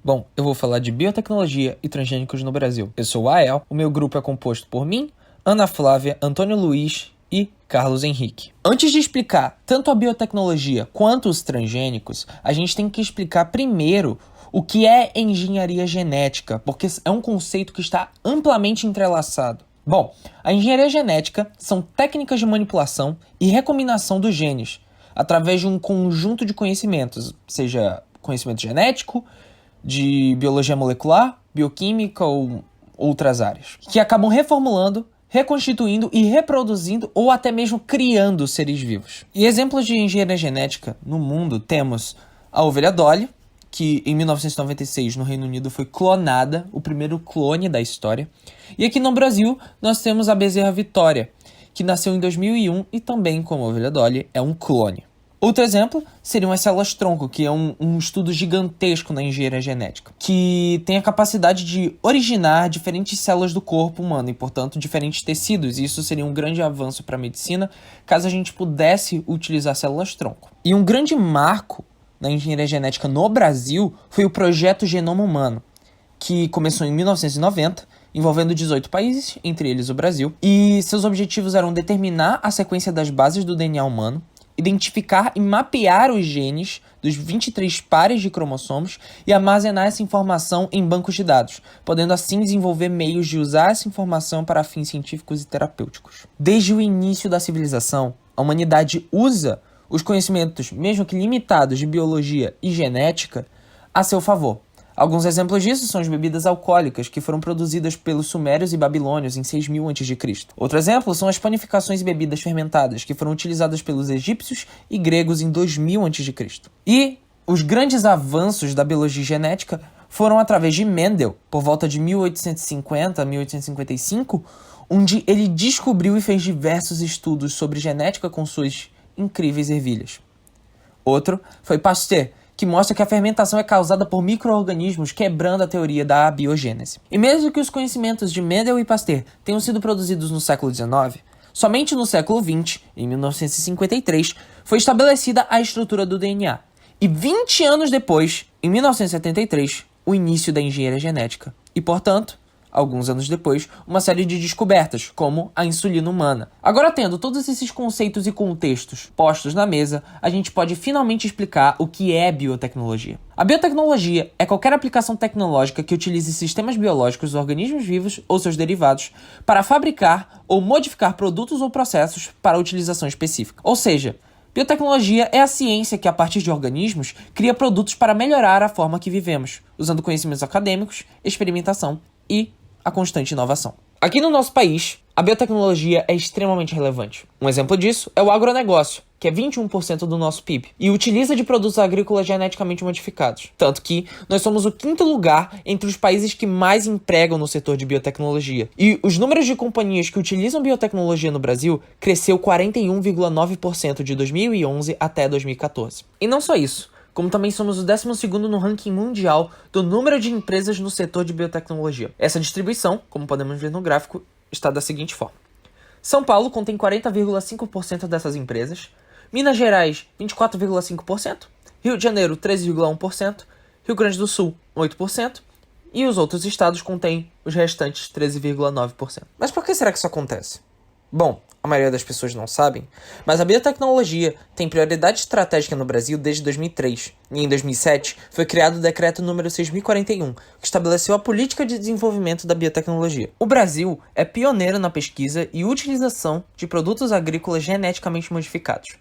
Bom, eu vou falar de biotecnologia e transgênicos no Brasil. Eu sou o Ael, o meu grupo é composto por mim, Ana Flávia, Antônio Luiz e Carlos Henrique. Antes de explicar tanto a biotecnologia quanto os transgênicos, a gente tem que explicar primeiro o que é engenharia genética, porque é um conceito que está amplamente entrelaçado. Bom, a engenharia genética são técnicas de manipulação e recombinação dos genes, através de um conjunto de conhecimentos, seja conhecimento genético, de biologia molecular, bioquímica ou outras áreas, que acabam reformulando, reconstituindo e reproduzindo ou até mesmo criando seres vivos. E exemplos de engenharia genética no mundo temos a ovelha Dolly, que em 1996 no Reino Unido foi clonada, o primeiro clone da história. E aqui no Brasil nós temos a bezerra Vitória, que nasceu em 2001 e também, como a ovelha Dolly, é um clone. Outro exemplo seriam as células-tronco, que é um estudo gigantesco na engenharia genética, que tem a capacidade de originar diferentes células do corpo humano e, portanto, diferentes tecidos. E isso seria um grande avanço para a medicina, caso a gente pudesse utilizar células-tronco. E um grande marco na engenharia genética no Brasil foi o Projeto Genoma Humano, que começou em 1990, envolvendo 18 países, entre eles o Brasil, e seus objetivos eram determinar a sequência das bases do DNA humano, identificar e mapear os genes dos 23 pares de cromossomos e armazenar essa informação em bancos de dados, podendo assim desenvolver meios de usar essa informação para fins científicos e terapêuticos. Desde o início da civilização, a humanidade usa os conhecimentos, mesmo que limitados, de biologia e genética a seu favor. Alguns exemplos disso são as bebidas alcoólicas, que foram produzidas pelos sumérios e babilônios em 6000 a.C. Outro exemplo são as panificações e bebidas fermentadas, que foram utilizadas pelos egípcios e gregos em 2000 a.C. E os grandes avanços da biologia genética foram através de Mendel, por volta de 1850 a 1855, onde ele descobriu e fez diversos estudos sobre genética com suas incríveis ervilhas. Outro foi Pasteur, que mostra que a fermentação é causada por micro-organismos, quebrando a teoria da abiogênese. E mesmo que os conhecimentos de Mendel e Pasteur tenham sido produzidos no século XIX, somente no século XX, em 1953, foi estabelecida a estrutura do DNA. E 20 anos depois, em 1973, o início da engenharia genética. E, portanto, alguns anos depois, uma série de descobertas, como a insulina humana. Agora, tendo todos esses conceitos e contextos postos na mesa, a gente pode finalmente explicar o que é biotecnologia. A biotecnologia é qualquer aplicação tecnológica que utilize sistemas biológicos, organismos vivos ou seus derivados para fabricar ou modificar produtos ou processos para utilização específica. Ou seja, biotecnologia é a ciência que, a partir de organismos, cria produtos para melhorar a forma que vivemos, usando conhecimentos acadêmicos, experimentação e a constante inovação. Aqui no nosso país, a biotecnologia é extremamente relevante. Um exemplo disso é o agronegócio, que é 21% do nosso PIB, e utiliza de produtos agrícolas geneticamente modificados. Tanto que nós somos o 5º lugar entre os países que mais empregam no setor de biotecnologia. E os números de companhias que utilizam biotecnologia no Brasil cresceu 41,9% de 2011 até 2014. E não só isso, como também somos o 12º no ranking mundial do número de empresas no setor de biotecnologia. Essa distribuição, como podemos ver no gráfico, está da seguinte forma. São Paulo contém 40,5% dessas empresas, Minas Gerais 24,5%, Rio de Janeiro 13,1%, Rio Grande do Sul 8%, e os outros estados contêm os restantes 13,9%. Mas por que será que isso acontece? Bom, a maioria das pessoas não sabem, mas a biotecnologia tem prioridade estratégica no Brasil desde 2003, e em 2007 foi criado o Decreto número 6.041, que estabeleceu a política de desenvolvimento da biotecnologia. O Brasil é pioneiro na pesquisa e utilização de produtos agrícolas geneticamente modificados,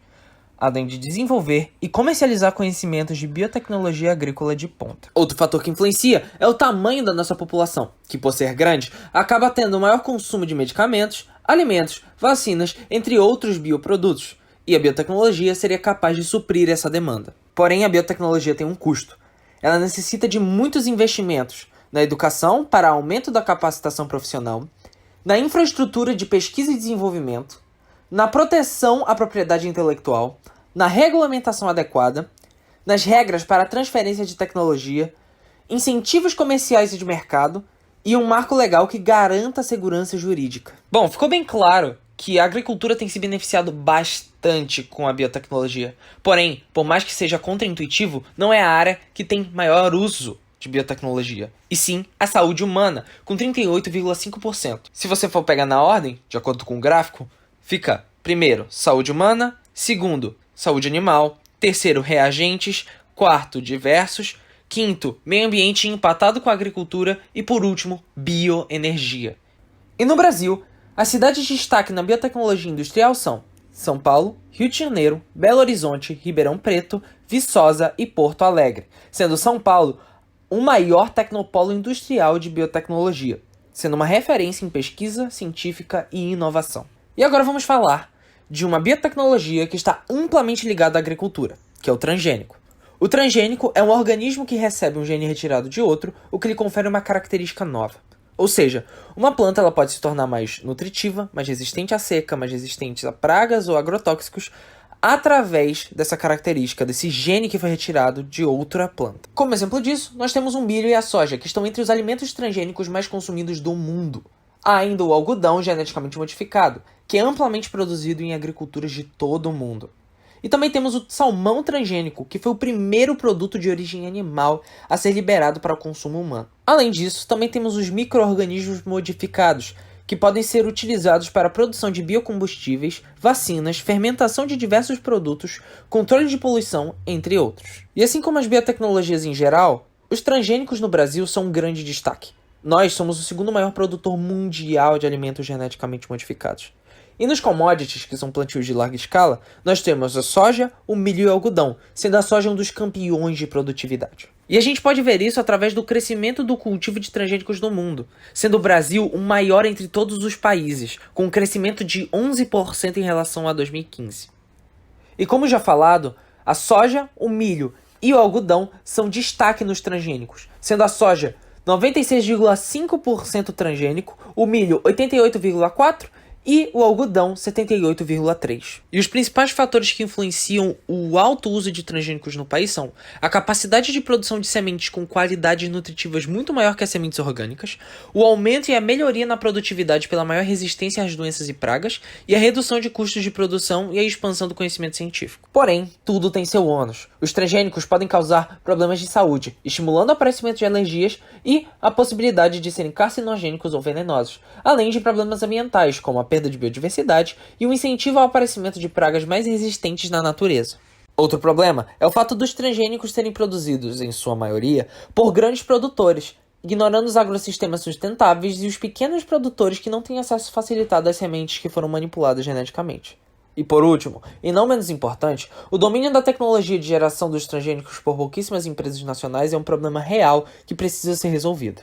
além de desenvolver e comercializar conhecimentos de biotecnologia agrícola de ponta. Outro fator que influencia é o tamanho da nossa população, que, por ser grande, acaba tendo maior consumo de medicamentos, alimentos, vacinas, entre outros bioprodutos, e a biotecnologia seria capaz de suprir essa demanda. Porém, a biotecnologia tem um custo. Ela necessita de muitos investimentos na educação para aumento da capacitação profissional, na infraestrutura de pesquisa e desenvolvimento, na proteção à propriedade intelectual, na regulamentação adequada, nas regras para a transferência de tecnologia, incentivos comerciais e de mercado e um marco legal que garanta a segurança jurídica. Bom, ficou bem claro que a agricultura tem se beneficiado bastante com a biotecnologia. Porém, por mais que seja contraintuitivo, não é a área que tem maior uso de biotecnologia, e sim a saúde humana, com 38,5%. Se você for pegar na ordem, de acordo com o gráfico, fica primeiro, saúde humana, segundo, saúde animal, terceiro, reagentes, quarto, diversos, quinto, meio ambiente empatado com a agricultura e, por último, bioenergia. E no Brasil, as cidades de destaque na biotecnologia industrial são São Paulo, Rio de Janeiro, Belo Horizonte, Ribeirão Preto, Viçosa e Porto Alegre, sendo São Paulo o maior tecnopolo industrial de biotecnologia, sendo uma referência em pesquisa científica e inovação. E agora vamos falar de uma biotecnologia que está amplamente ligada à agricultura, que é o transgênico. O transgênico é um organismo que recebe um gene retirado de outro, o que lhe confere uma característica nova. Ou seja, uma planta ela pode se tornar mais nutritiva, mais resistente à seca, mais resistente a pragas ou agrotóxicos, através dessa característica, desse gene que foi retirado de outra planta. Como exemplo disso, nós temos o milho e a soja, que estão entre os alimentos transgênicos mais consumidos do mundo. Há ainda o algodão geneticamente modificado, que é amplamente produzido em agriculturas de todo o mundo. E também temos o salmão transgênico, que foi o primeiro produto de origem animal a ser liberado para o consumo humano. Além disso, também temos os micro-organismos modificados, que podem ser utilizados para a produção de biocombustíveis, vacinas, fermentação de diversos produtos, controle de poluição, entre outros. E assim como as biotecnologias em geral, os transgênicos no Brasil são um grande destaque. Nós somos o segundo maior produtor mundial de alimentos geneticamente modificados. E nos commodities, que são plantios de larga escala, nós temos a soja, o milho e o algodão, sendo a soja um dos campeões de produtividade. E a gente pode ver isso através do crescimento do cultivo de transgênicos no mundo, sendo o Brasil o maior entre todos os países, com um crescimento de 11% em relação a 2015. E como já falado, a soja, o milho e o algodão são destaque nos transgênicos, sendo a soja 96,5% transgênico, o milho 88,4% e o algodão 78,3%. E os principais fatores que influenciam o alto uso de transgênicos no país são a capacidade de produção de sementes com qualidades nutritivas muito maior que as sementes orgânicas, o aumento e a melhoria na produtividade pela maior resistência às doenças e pragas, e a redução de custos de produção e a expansão do conhecimento científico. Porém, tudo tem seu ônus. Os transgênicos podem causar problemas de saúde, estimulando o aparecimento de alergias e a possibilidade de serem carcinogênicos ou venenosos, além de problemas ambientais, como a perda de biodiversidade e o incentivo ao aparecimento de pragas mais resistentes na natureza. Outro problema é o fato dos transgênicos serem produzidos, em sua maioria, por grandes produtores, ignorando os agrossistemas sustentáveis e os pequenos produtores que não têm acesso facilitado às sementes que foram manipuladas geneticamente. E por último, e não menos importante, o domínio da tecnologia de geração dos transgênicos por pouquíssimas empresas nacionais é um problema real que precisa ser resolvido.